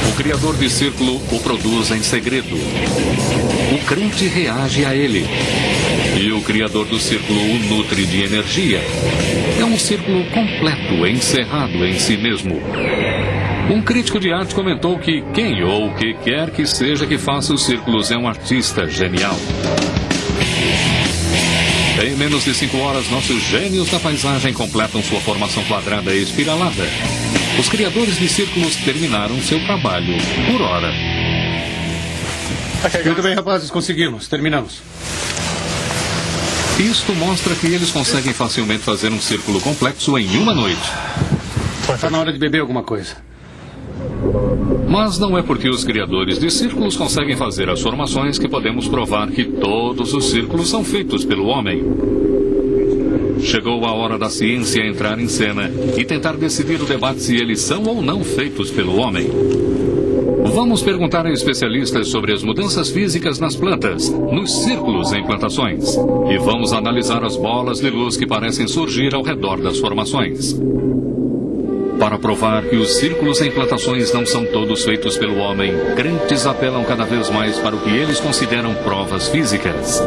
O criador de círculo o produz em segredo. O crente reage a ele. E o criador do círculo o nutre de energia. É um círculo completo, encerrado em si mesmo. Um crítico de arte comentou que quem ou o que quer que seja que faça os círculos é um artista genial. Em menos de 5 horas, nossos gênios da paisagem completam sua formação quadrada e espiralada. Os criadores de círculos terminaram seu trabalho por hora. Muito bem, rapazes, conseguimos. Terminamos. Isto mostra que eles conseguem facilmente fazer um círculo complexo em uma noite. Está na hora de beber alguma coisa. Mas não é porque os criadores de círculos conseguem fazer as formações que podemos provar que todos os círculos são feitos pelo homem. Chegou a hora da ciência entrar em cena e tentar decidir o debate se eles são ou não feitos pelo homem. Vamos perguntar a especialistas sobre as mudanças físicas nas plantas, nos círculos em plantações. E vamos analisar as bolas de luz que parecem surgir ao redor das formações. Para provar que os círculos em plantações não são todos feitos pelo homem, crentes apelam cada vez mais para o que eles consideram provas físicas.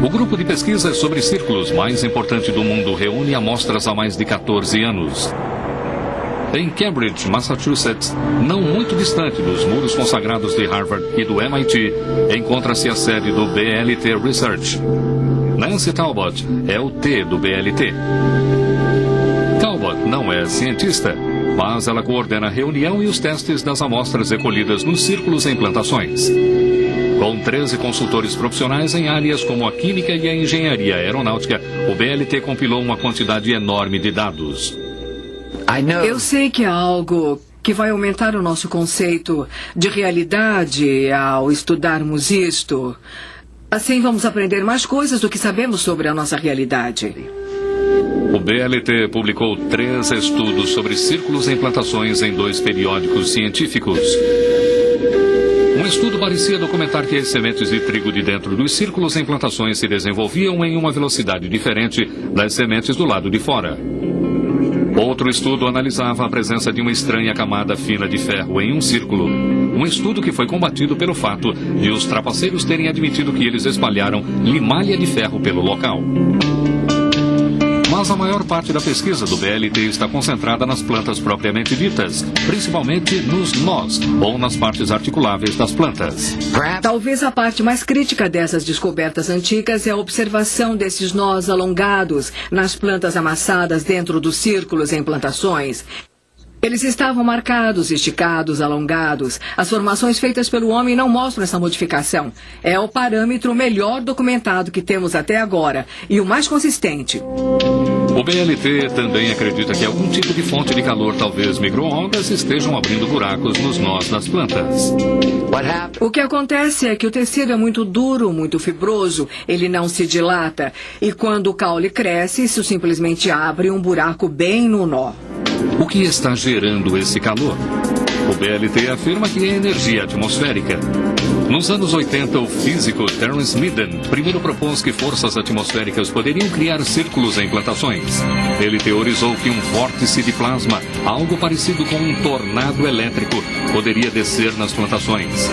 O grupo de pesquisa sobre círculos mais importante do mundo reúne amostras há mais de 14 anos. Em Cambridge, Massachusetts, não muito distante dos muros consagrados de Harvard e do MIT, encontra-se a sede do BLT Research. Nancy Talbot é o T do BLT. Talbot não é cientista, mas ela coordena a reunião e os testes das amostras recolhidas nos círculos em plantações. Com 13 consultores profissionais em áreas como a química e a engenharia aeronáutica, o BLT compilou uma quantidade enorme de dados. Eu sei que é algo que vai aumentar o nosso conceito de realidade ao estudarmos isto. Assim vamos aprender mais coisas do que sabemos sobre a nossa realidade. O BLT publicou 3 estudos sobre círculos em plantações em 2 periódicos científicos. Um estudo parecia documentar que as sementes de trigo de dentro dos círculos em plantações se desenvolviam em uma velocidade diferente das sementes do lado de fora. Outro estudo analisava a presença de uma estranha camada fina de ferro em um círculo. Um estudo que foi combatido pelo fato de os trapaceiros terem admitido que eles espalharam limalha de ferro pelo local. Mas a maior parte da pesquisa do BLT está concentrada nas plantas propriamente ditas, principalmente nos nós ou nas partes articuláveis das plantas. Talvez a parte mais crítica dessas descobertas antigas é a observação desses nós alongados nas plantas amassadas dentro dos círculos em plantações. Eles estavam marcados, esticados, alongados. As formações feitas pelo homem não mostram essa modificação. É o parâmetro melhor documentado que temos até agora e o mais consistente. O BLT também acredita que algum tipo de fonte de calor, talvez micro-ondas, estejam abrindo buracos nos nós das plantas. O que acontece é que o tecido é muito duro, muito fibroso, ele não se dilata. E quando o caule cresce, isso simplesmente abre um buraco bem no nó. O que está gerando esse calor? O BLT afirma que é energia atmosférica. Nos anos 80, o físico Terence Midden primeiro propôs que forças atmosféricas poderiam criar círculos em plantações. Ele teorizou que um vórtice de plasma, algo parecido com um tornado elétrico, poderia descer nas plantações.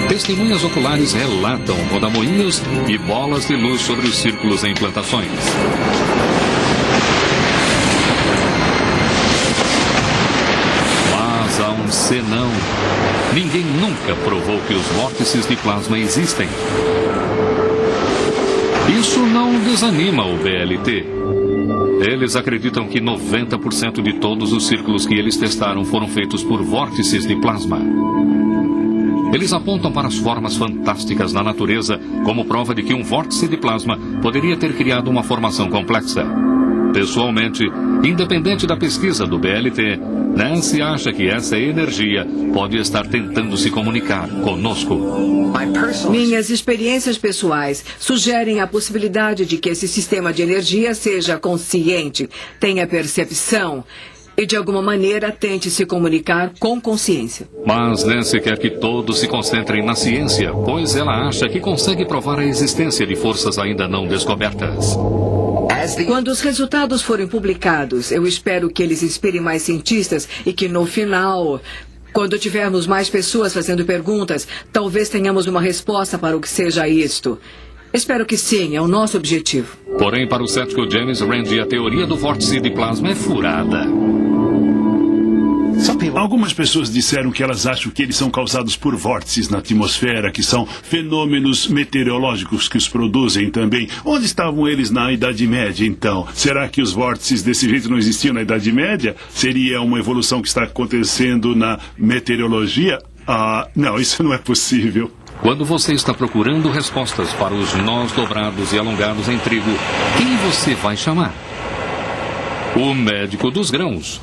Testemunhas oculares relatam rodamoinhos e bolas de luz sobre os círculos em plantações. Há um senão. Ninguém nunca provou que os vórtices de plasma existem. Isso não desanima o BLT. Eles acreditam que 90% de todos os círculos que eles testaram foram feitos por vórtices de plasma. Eles apontam para as formas fantásticas na natureza como prova de que um vórtice de plasma poderia ter criado uma formação complexa. Pessoalmente, independente da pesquisa do BLT, Nancy acha que essa energia pode estar tentando se comunicar conosco. Minhas experiências pessoais sugerem a possibilidade de que esse sistema de energia seja consciente, tenha percepção e, de alguma maneira, tente se comunicar com consciência. Mas Nancy quer que todos se concentrem na ciência, pois ela acha que consegue provar a existência de forças ainda não descobertas. Quando os resultados forem publicados, eu espero que eles inspirem mais cientistas e que, no final, Quando tivermos mais pessoas fazendo perguntas, talvez tenhamos uma resposta para o que seja isto. Espero que sim, é o nosso objetivo. Porém, para o cético James Randi, a teoria do vórtice de plasma é furada. Algumas pessoas disseram que elas acham que eles são causados por vórtices na atmosfera, que são fenômenos meteorológicos que os produzem também. Onde estavam eles na Idade Média, então? Será que os vórtices desse jeito não existiam na Idade Média? Seria uma evolução que está acontecendo na meteorologia? Não, isso não é possível. Quando você está procurando respostas para os nós dobrados e alongados em trigo, quem você vai chamar? O médico dos grãos.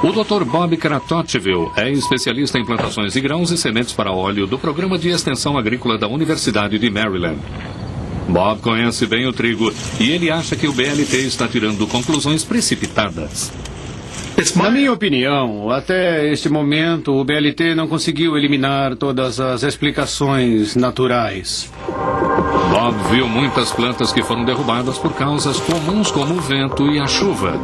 O Dr. Bob Kratochvil é especialista em plantações de grãos e sementes para óleo do Programa de Extensão Agrícola da Universidade de Maryland. Bob conhece bem o trigo e ele acha que o BLT está tirando conclusões precipitadas. Na minha opinião, até este momento, o BLT não conseguiu eliminar todas as explicações naturais. Bob viu muitas plantas que foram derrubadas por causas comuns como o vento e a chuva.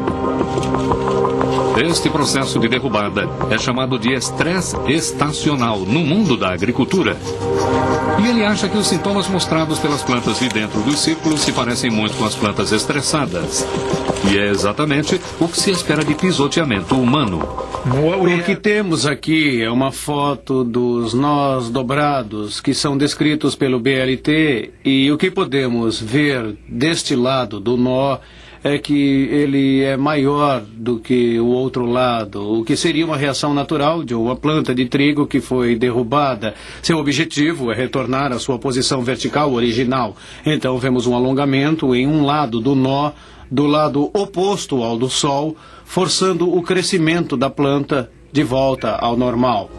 Este processo de derrubada é chamado de estresse estacional no mundo da agricultura. E ele acha que os sintomas mostrados pelas plantas de dentro dos círculos se parecem muito com as plantas estressadas. E é exatamente o que se espera de pisoteamento humano. O que temos aqui é uma foto dos nós dobrados que são descritos pelo BLT, e o que podemos ver deste lado do nó é que ele é maior do que o outro lado, o que seria uma reação natural de uma planta de trigo que foi derrubada. Seu objetivo é retornar à sua posição vertical original. Então vemos um alongamento em um lado do nó, do lado oposto ao do Sol, forçando o crescimento da planta de volta ao normal.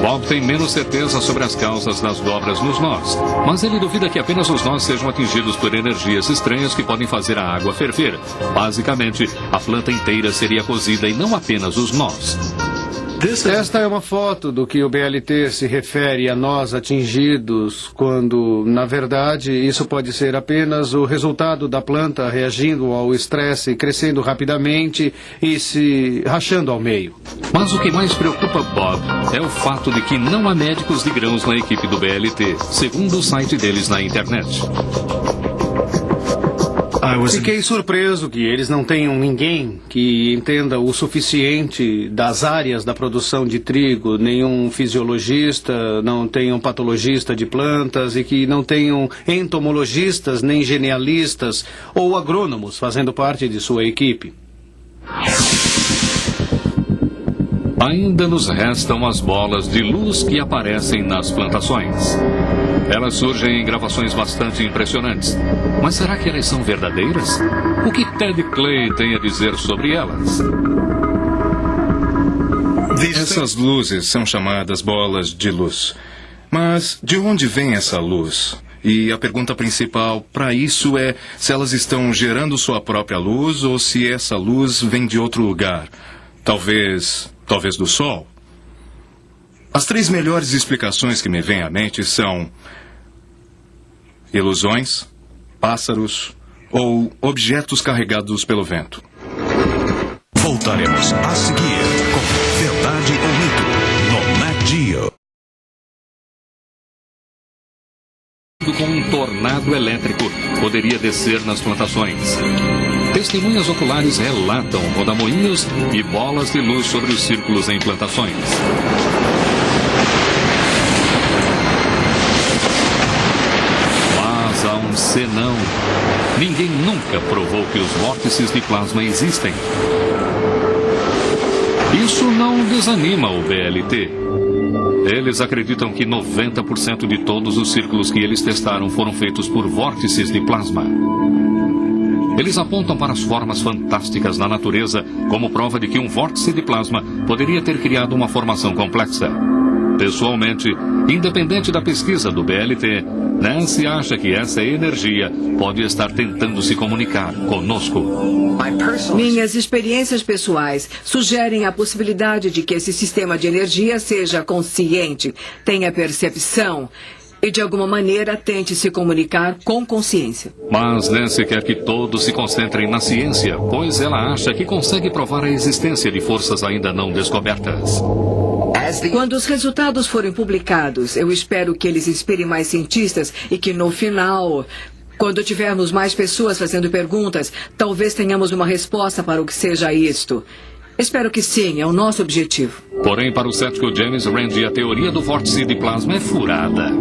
Bob tem menos certeza sobre as causas das dobras nos nós, mas ele duvida que apenas os nós sejam atingidos por energias estranhas que podem fazer a água ferver. Basicamente, a planta inteira seria cozida e não apenas os nós. Esta é uma foto do que o BLT se refere a nós atingidos, quando, na verdade, isso pode ser apenas o resultado da planta reagindo ao estresse, crescendo rapidamente e se rachando ao meio. Mas o que mais preocupa Bob é o fato de que não há médicos de grãos na equipe do BLT, segundo o site deles na internet. Fiquei surpreso que eles não tenham ninguém que entenda o suficiente das áreas da produção de trigo, nenhum fisiologista, não tenham patologista de plantas e que não tenham entomologistas nem genealistas ou agrônomos fazendo parte de sua equipe. Ainda nos restam as bolas de luz que aparecem nas plantações. Elas surgem em gravações bastante impressionantes. Mas será que elas são verdadeiras? O que Ted Clay tem a dizer sobre elas? Essas luzes são chamadas bolas de luz. Mas de onde vem essa luz? E a pergunta principal para isso é se elas estão gerando sua própria luz ou se essa luz vem de outro lugar. Talvez do Sol. As três melhores explicações que me vêm à mente são ilusões, pássaros ou objetos carregados pelo vento. Voltaremos a seguir com Verdade ou Mito no Nat Geo. Com um tornado elétrico poderia descer nas plantações. Testemunhas oculares relatam rodamoinhos e bolas de luz sobre os círculos em plantações. Mas há um senão. Ninguém nunca provou que os vórtices de plasma existem. Isso não desanima o BLT. Eles acreditam que 90% de todos os círculos que eles testaram foram feitos por vórtices de plasma. Eles apontam para as formas fantásticas na natureza como prova de que um vórtice de plasma poderia ter criado uma formação complexa. Pessoalmente, independente da pesquisa do BLT, Nancy acha que essa energia pode estar tentando se comunicar conosco. Minhas experiências pessoais sugerem a possibilidade de que esse sistema de energia seja consciente, tenha percepção E de alguma maneira tente se comunicar com consciência. Mas Nancy quer que todos se concentrem na ciência, pois ela acha que consegue provar a existência de forças ainda não descobertas. Quando os resultados forem publicados, eu espero que eles inspirem mais cientistas e que no final, quando tivermos mais pessoas fazendo perguntas, talvez tenhamos uma resposta para o que seja isto. Espero que sim, é o nosso objetivo. Porém, para o cético James Randi, a teoria do vórtice de plasma é furada.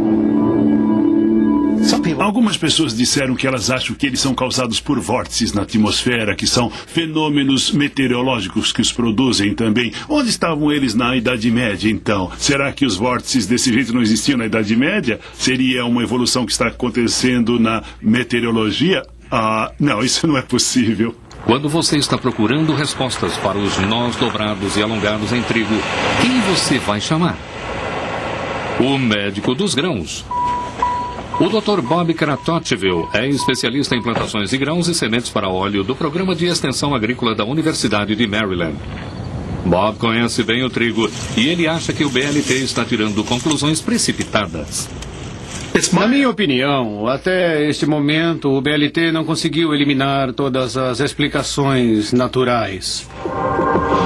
Algumas pessoas disseram que elas acham que eles são causados por vórtices na atmosfera, que são fenômenos meteorológicos que os produzem também. Onde estavam eles na Idade Média, então? Será que os vórtices desse jeito não existiam na Idade Média? Seria uma evolução que está acontecendo na meteorologia? Não, isso não é possível. Quando você está procurando respostas para os nós dobrados e alongados em trigo, quem você vai chamar? O médico dos grãos. O Dr. Bob Kratochvil é especialista em plantações de grãos e sementes para óleo do Programa de Extensão Agrícola da Universidade de Maryland. Bob conhece bem o trigo e ele acha que o BLT está tirando conclusões precipitadas. Na minha opinião, até este momento, o BLT não conseguiu eliminar todas as explicações naturais.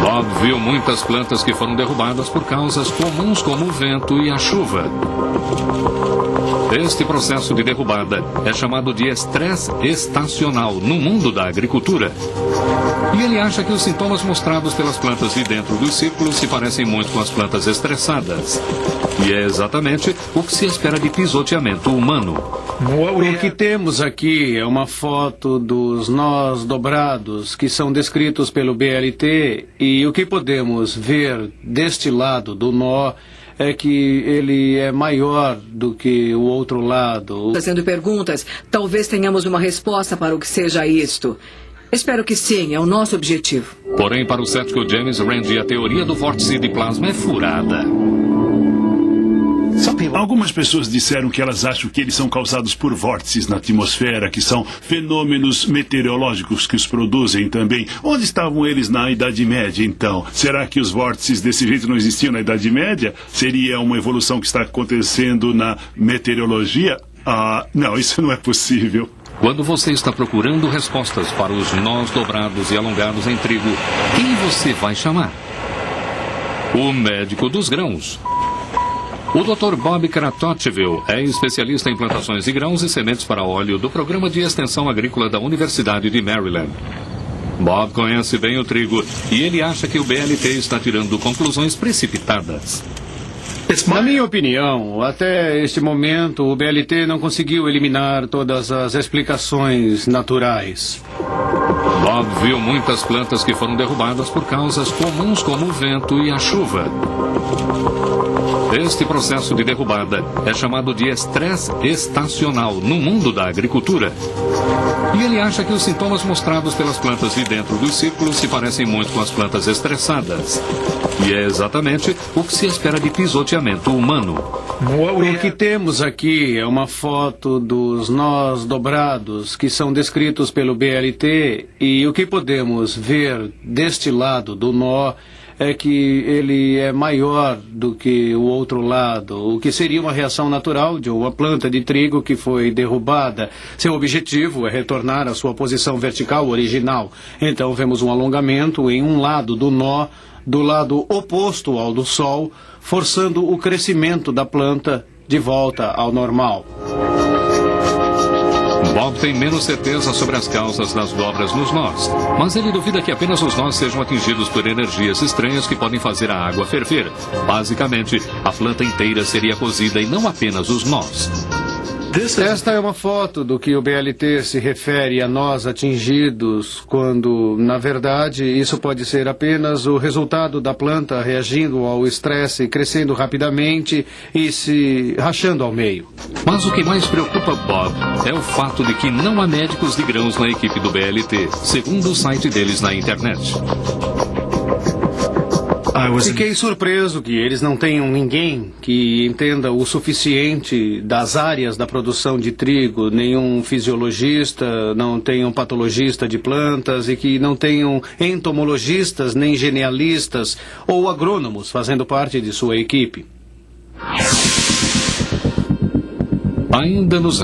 Bob viu muitas plantas que foram derrubadas por causas comuns como o vento e a chuva. Este processo de derrubada é chamado de estresse estacional no mundo da agricultura. E ele acha que os sintomas mostrados pelas plantas de dentro dos círculos se parecem muito com as plantas estressadas. E é exatamente o que se espera de pisoteamento humano. O que temos aqui é uma foto dos nós dobrados que são descritos pelo BLT, e o que podemos ver deste lado do nó é que ele é maior do que o outro lado. Fazendo perguntas, talvez tenhamos uma resposta para o que seja isto. Espero que sim, é o nosso objetivo. Porém, para o cético James Randi, a teoria do vórtice de plasma é furada. Algumas pessoas disseram que elas acham que eles são causados por vórtices na atmosfera, que são fenômenos meteorológicos que os produzem também. Onde estavam eles na Idade Média, então? Será que os vórtices desse jeito não existiam na Idade Média? Seria uma evolução que está acontecendo na meteorologia? Não, isso não é possível. Quando você está procurando respostas para os nós dobrados e alongados em trigo, quem você vai chamar? O médico dos grãos. O Dr. Bob Kratochvil é especialista em plantações de grãos e sementes para óleo do Programa de Extensão Agrícola da Universidade de Maryland. Bob conhece bem o trigo e ele acha que o BLT está tirando conclusões precipitadas. Na minha opinião, até este momento, o BLT não conseguiu eliminar todas as explicações naturais. Bob viu muitas plantas que foram derrubadas por causas comuns como o vento e a chuva. Este processo de derrubada é chamado de estresse estacional no mundo da agricultura. E ele acha que os sintomas mostrados pelas plantas de dentro dos círculos se parecem muito com as plantas estressadas. E é exatamente o que se espera de pisoteamento humano. O que temos aqui é uma foto dos nós dobrados que são descritos pelo BLT, e o que podemos ver deste lado do nó é que ele é maior do que o outro lado, o que seria uma reação natural de uma planta de trigo que foi derrubada. Seu objetivo é retornar à sua posição vertical original. Então vemos um alongamento em um lado do nó, do lado oposto ao do Sol, forçando o crescimento da planta de volta ao normal. Bob tem menos certeza sobre as causas das dobras nos nós, mas ele duvida que apenas os nós sejam atingidos por energias estranhas que podem fazer a água ferver. Basicamente, a planta inteira seria cozida e não apenas os nós. Esta é uma foto do que o BLT se refere a nós atingidos, quando, na verdade, isso pode ser apenas o resultado da planta reagindo ao estresse, crescendo rapidamente e se rachando ao meio. Mas o que mais preocupa Bob é o fato de que não há médicos de grãos na equipe do BLT, segundo o site deles na internet. Fiquei surpreso que eles não tenham ninguém que entenda o suficiente das áreas da produção de trigo, nenhum fisiologista, não tenham patologista de plantas e que não tenham entomologistas, nem genealistas ou agrônomos fazendo parte de sua equipe. Ainda nos